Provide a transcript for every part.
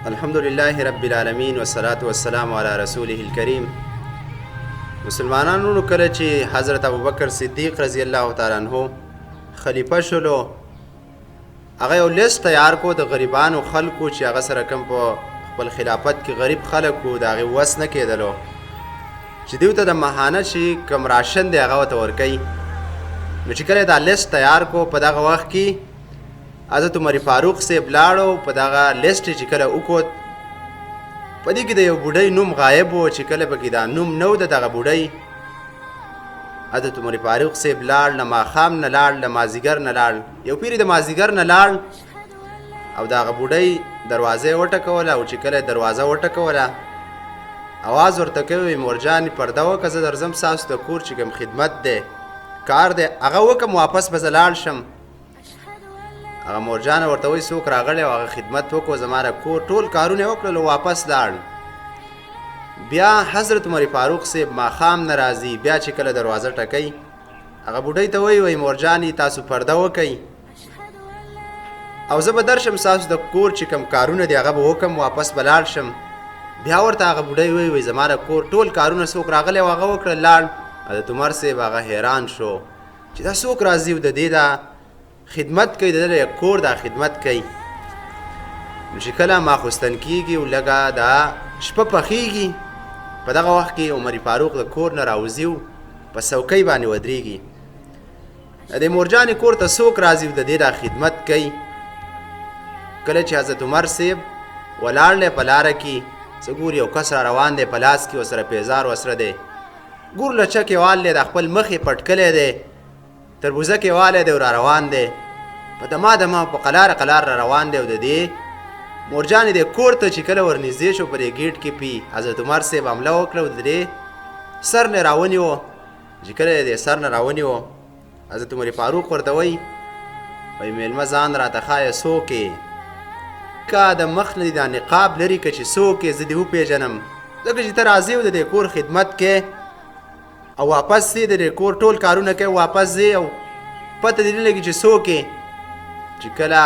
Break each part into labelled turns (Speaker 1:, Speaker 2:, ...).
Speaker 1: الحمد لله رب العالمین والصلاة والسلام علی رسوله الکریم. مسلمانانو کله چې حضرت ابوبکر صدیق رضی الله تعالی عنہ خلیفہ شولو، هغه یو لیست تیار کو د غریبانو خلکو چې هغه سره کوم په خپل خلافت کې غریب خلکو د هغې وس نه کېدلو چې دوی ته د ماهانه چې کوم راشن دی هغه ورته ورکوي. نو چې کله دا لیست تیار کو، په دغه وخت کې حضرت عمر فاروق صاحب لاړو، په دغه لیست چې کله وکوت، په دې کې د یو بوډۍ نوم غایب و چې کله پکې دا نوم نه و د دغه بوډۍ. حضرت عمر فاروق صاحب لاړ، نه ماښام نه لاړ، نه مازدیګر نه لاړ، یو پیرې د مازدیګر نه لاړ او د هغه بوډۍ دروازه یې وټکوله. او چې کله دروازه وټکوله، اواز ورته کوي مورجانې پرده وکړه، زه درځم ستاسو د کور چې کوم خدمت دی کار دی هغه وکړم، واپس به زه لاړ شم. هغه مورجانه ورته وایي څوک راغلی او هغه خدمت وکړو، زما د کور ټول کارونه یې وکړل او واپس لاړ. بیا حضرت عمر فاروق صاحب ماښام نه راځي، بیا چې کله دروازه ټکوي، هغه بوډۍ ته وایي مورجانې تاسو پرده وکئ او زه به درشم ستاسو د کور چې کوم کارونه دي هغه به وکړم، واپس به لاړ شم. بیا ورته هغه بوډۍ وایي زما د کور ټول کارونه څوک راغلی او هغه وکړل لاړ. حضرت عمر صاحب هغه حیران شو چې دا څوک راځي او د دې دا خدمت کوي، د دې کور دا خدمت کوي. نو چې کله ماخوستن کېږي او لږه دا شپه پخېږي، په دغه وخت کې عمر فاروق د کور نه راوځي او په څوکۍ باندې ودرېږي. د دې مورجانې کور ته څوک راځي او د دې دا خدمت کوي. کله چې حضرت عمر صاحب ولاړ دی په لاره کې، څه ګوري یو کس را روان دی، په لاس کې ورسره پیزار ورسره دی، ګور لچکې وال دی، د خپل مخ یې پټ کلی دی، تربوزه کې والی دی او را روان دی، په دما دما په قلاره قلار را روان دی. او د دې مورجانې د کور ته چې کله ورنږدې شو، په دې ګیټ کې پی حضرت عمر صاحب حمله وکړه او د دې سر نه راونیو. چې کله د سر نه راونیو، حضرت عمر فاروق ورته وایي میلمه ځان راته ښایه څوک یې، که د مخ نه دا نقاب لري که چې څوک یې زه دې وپېژنم، ځکه چې ته راځې او د دې کور خدمت کې او واپس ځې، د دې کور ټول کارونه کوي، واپس ځې او پته دې نه لګي چې څوک یې. چې کله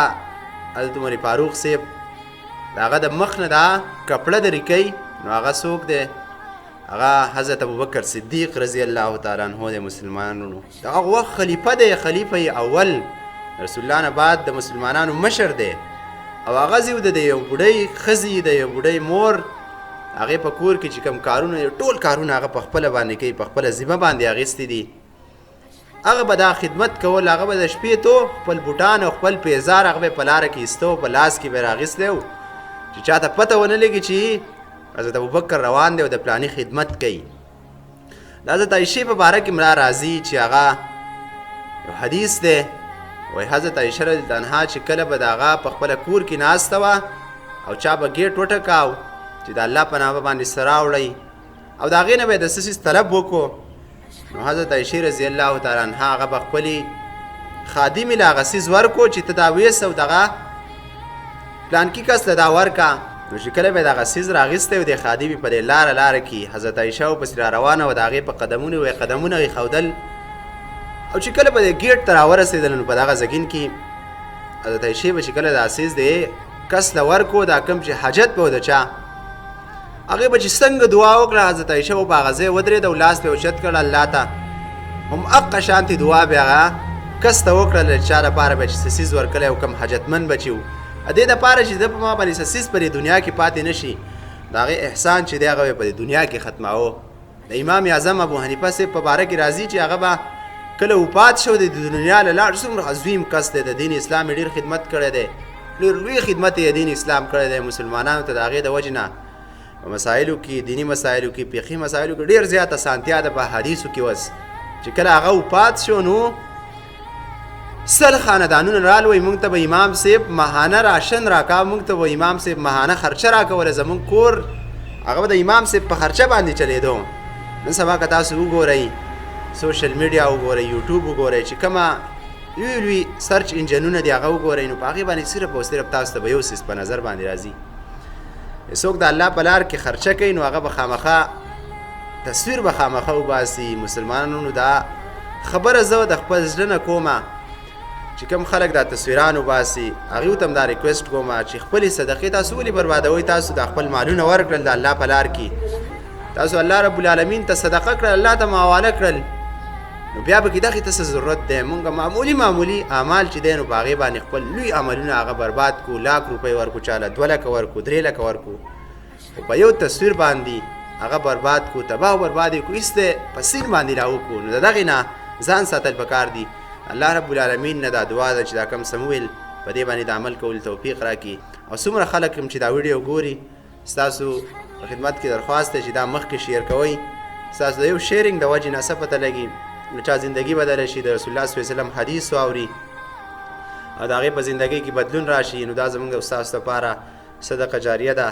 Speaker 1: حضرت عمر فاروق صاحب د هغه د مخ نه دا کپړه درې کوي، نو هغه څوک دی؟ هغه حضرت ابوبکر صدیق رضی الله تعالی عنہ د مسلمانانو د هغه وخت خلیفه دی، خلیفه اول رسول الله نه بعد د مسلمانانو مشر دی. او هغه ځي د یو بوډۍ ښځې، د یو بوډۍ مور، هغې په کور کې چې کوم کارونه ټول کارونه هغه په خپله باندې کوي، په خپله ذمه باندې اخیستي دي. هغه به دا خدمت کول، هغه به د شپې تو خپل بوټان او خپل پیزار هغه به په لاره کې ایسته، په لاس کې به یې راغیستی و چې چاته پته ونه لګي چې حضرت ابوبکر روان دی او د پلاني خدمت کوي. د حضرت عایشې په باره کې ملا راځي چې هغه یو حدیث دی، وایي حضرت عایشه رضی الله عنها چې کله به د هغه په خپله کور کې ناسته وه او چا به ګیټ وټکاو چې د الله په نامه باندې څه راوړئ او د هغې نه به یې د څه څیز طلب وکړو، نو حضرت عایشې رضی الله تعالی عنها هغه به خپلې خادمې له هغه څیز ورکړو چې ته دا ویسه او دغه پلانکي کس له دا ورکړه. نو چې کله به یې دغه څیز راغیستی و د خادمې په دې لاره کې حضرت عایشه ورپسې را روانه وه، د هغې په قدمونو یې قدمونه ایښودل. او چې کله به د ګیټ ته راورسېدل، نو په دغه زګین کې حضرت عایشې به چې کله دا څیز د کس له ورکړو، دا کوم چې حاجت به و د چا، هغې به چې څنګه دعا وکړه، حضرت عایشه به په هغه ځای ودرېده او لاس به یې اوچت کړ الله ته، هم هغه شانتې دعا به هغه کس ته وکړله د چا دپاره به چې څه څیز ورکړی او کوم حاجتمند به چې و، د دې دپاره چې ده په ما باندې څه څیز په دې دنیا کې پاتې نه شي، د هغې احسان چې دی هغه به په دې دنیا کې ختماوه. د امام اعظم ابو حنیفه صاحب په باره کې راځي چې هغه به کله وفات شو، د دنیا له لاړ، څومره عظیم کس دی، د دین اسلام یې ډېر خدمت کړی دی، ډېر لوی خدمت یې دین اسلام کړی دی مسلمانانو ته. د هغې د وجې نه په مسایلو کې، دیني مسایلو کې، فقهي مسایلو کې ډېر زیات اسانتیا ده په حدیثو کې. وس چې کله هغه وفات شو، نو سل خاندانونه رال وایي موږ ته به امام صاحب ماهانه راشن راکا، موږ ته به امام صاحب ماهانه خرچه راکوله، زموږ کور هغه به د امام صاحب په خرچه باندې چلېدو. نن سبا که تاسو وګورئ، سوشل میډیا وګورئ، یوټیوب وګورئ، چې کومه لوی لوی سرچ انجنونه دي هغه وګورئ، نو په هغې باندې صرف او صرف تاسو ته به یو څیز په نظر باندې راځي. څوک د الله په لار کې خرچه کوي، نو هغه به خامخا تصویر به خامخا وباسي. مسلمانانو دا خبره زه د خپل زړه نه کومه چې کوم خلک دا تصویران وباسي هغوی ته هم دا ریکویسټ کوم چې خپلې صدقې تاسو ولې بربادوئ تاسو د خپل مالونه ورکړل د الله په لار کې تاسو الله رب العالمین ته صدقه کړل الله ته حواله کړل نو بیا به کې دغې ته څه ضرورت دی مونږ معمولي اعمال چې دی نو په هغې باندې خپل لوی عملونه هغه برباد کړو 1,00,000 روپۍ ورکړو چاله 2 لکه ورکړو 3 لکه ورکړو خو په یو تصویر باندې هغه برباد کړو تباه او برباد یې کړو هېڅ دی په سین باندې راوکړو نو د دغې نه ځان ساتل پکار دي الله رب العالمین نه دا دعا ده چې دا کم سمویل په دې باندې د عمل کولو توفیق راکړي او څومره خلک چې دا ویډیو ګوري ستاسو په خدمت کې درخواست دی چې دا مخکې شیر کوئ ستاسو د یو شیرینګ د وجې نه څه پته لګي نو چا زندگی بدله شي د رسول الله صلی الله علیه وسلم حدیث واوري او د هغې په زندګۍ کې بدلون راشي نو دا زموږ د ستاسو لپاره صدقه جاریه ده